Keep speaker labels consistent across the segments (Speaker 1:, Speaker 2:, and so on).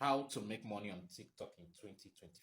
Speaker 1: How to make money on TikTok in 2025.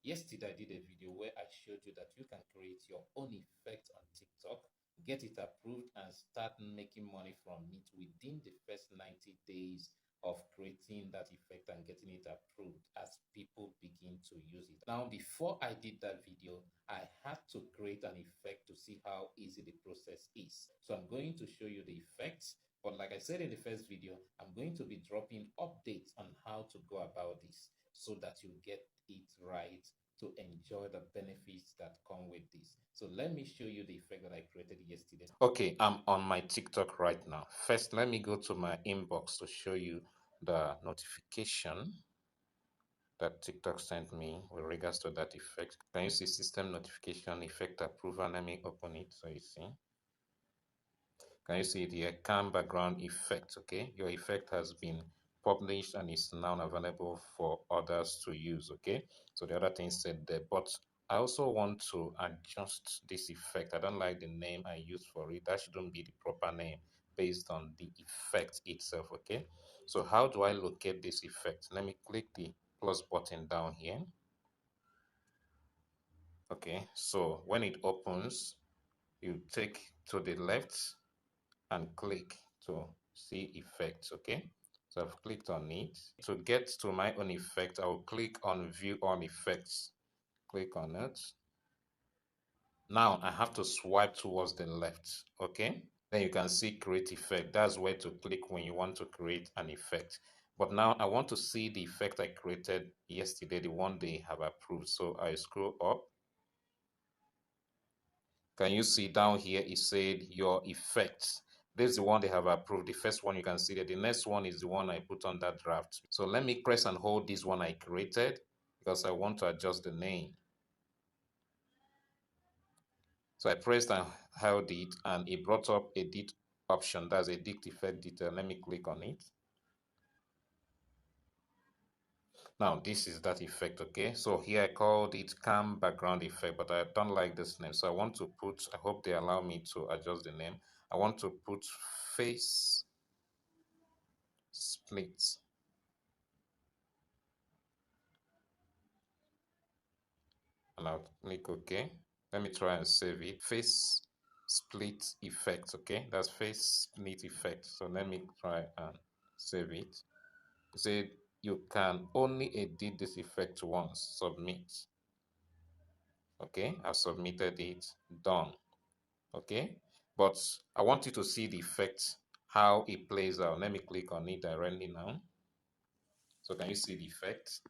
Speaker 1: Yesterday, I did a video where I showed you that you can create your own effect on TikTok, get it approved, and start making money from it within the first 90 days of creating that effect and getting it approved as people begin to use it. Now, before I did that video, I had to create an effect to see how easy the process is. So I'm going to show you the effects. But like I said in the first video, I'm going to be dropping updates on how to go about this so that you get it right to enjoy the benefits that come with this. So let me show you the effect that I created yesterday. Okay, I'm on my TikTok right now. First, let me go to my inbox to show you the notification that TikTok sent me with regards to that effect. Can you see system notification effect approval? Let me open it so you see. Can you see the calm background effect? Okay, your effect has been published and is now available for others to use. Okay, so the other thing said there, but I also want to adjust this effect. I don't like the name I use for it. That shouldn't be the proper name based on the effect itself. Okay, so how do I locate this effect? Let me click the plus button down here. Okay, so when it opens, you take to the left and click to see effects. Okay, so I've clicked on it. To get to my own effect, I will click on view all effects. Click on it. Now I have to swipe towards the left. Okay, then you can see create effect. That's where to click when you want to create an effect. But now I want to see the effect I created yesterday, the one they have approved. So I scroll up. Can you see down here it said your effects? This is the one they have approved. The first one you can see that. The next one is the one I put on that draft. So let me press and hold this one I created because I want to adjust the name. So I pressed and held it and it brought up edit option. That's edit effect detail. Let me click on it. Now this is that effect. Okay, so here I called it calm background effect, but I don't like this name, so I want to put, I hope they allow me to adjust the name. I want to put face split, and I'll click OK. Let me try and save it. Face split effect. Okay, that's face split effect. So let me try and save it. It said you can only edit this effect once. Submit. Okay, I've submitted it. Done. Okay, but I want you to see the effect, how it plays out. Let me click on it directly now. So can you see the effect?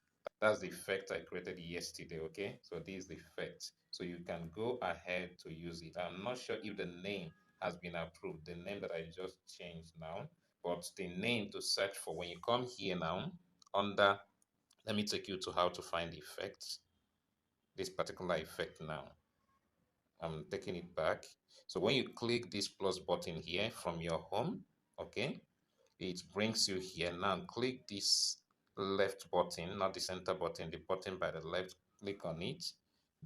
Speaker 1: That's the effect I created yesterday. Okay, so this is the effect. So you can go ahead to use it. I'm not sure if the name has been approved, the name that I just changed now, but the name to search for when you come here now under, let me take you to how to find the effect, this particular effect now. I'm taking it back. So when you click this plus button here from your home, okay, it brings you here. Now click this left button, not the center button, the button by the left. Click on it.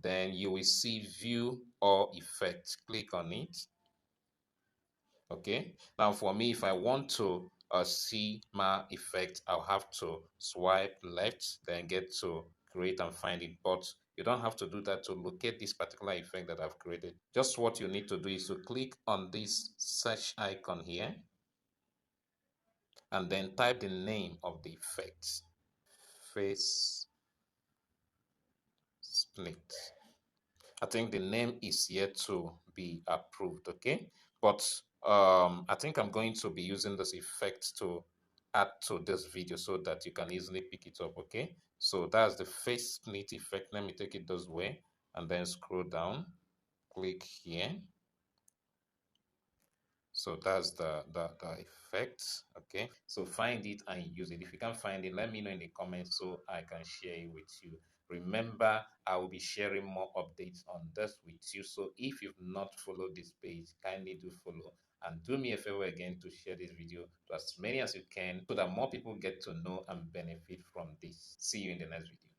Speaker 1: Then you will see view or effect. Click on it. Okay, now for me, if I want to see my effect, I'll have to swipe left, then get to create and find it. But you don't have to do that to locate this particular effect that I've created. Just what you need to do is to click on this search icon here and then type the name of the effect. Face split. I think the name is yet to be approved. Okay, but I think I'm going to be using this effect to add to this video so that you can easily pick it up. Okay, so that's the face split effect. Let me take it this way and then scroll down, click here. So that's the effect. Okay, so find it and use it. If you can't find it, let me know in the comments so I can share it with you. Remember, I will be sharing more updates on this with you. So if you've not followed this page, kindly do follow and do me a favor again to share this video to as many as you can so that more people get to know and benefit from this. See you in the next video.